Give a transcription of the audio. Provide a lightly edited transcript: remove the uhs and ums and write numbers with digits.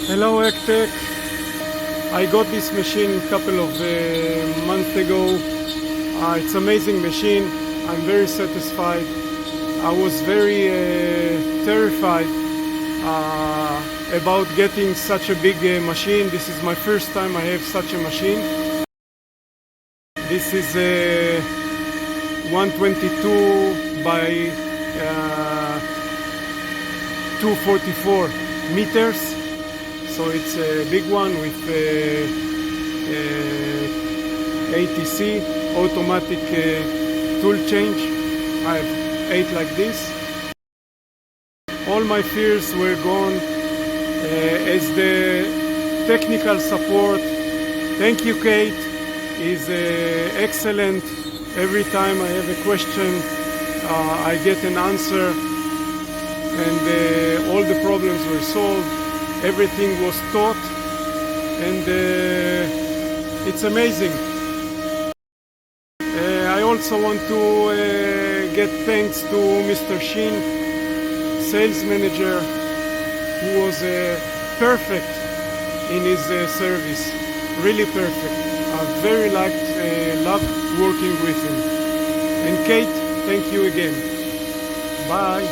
Hello Ectech. I got this machine a couple of months ago. It's an amazing machine. I'm very satisfied. I was very terrified about getting such a big machine. This is my first time I have such a machine. This is a 122 by 244 meters. So it's a big one with ATC, automatic tool change. I have 8 like this. All my fears were gone as the technical support. Thank you, Kate, is excellent. Every time I have a question, I get an answer, and all the problems were solved. Everything was taught, and it's amazing. I also want to get thanks to Mr. Shin, sales manager, who was perfect in his service, really perfect. I very loved working with him. And Kate, thank you again. Bye.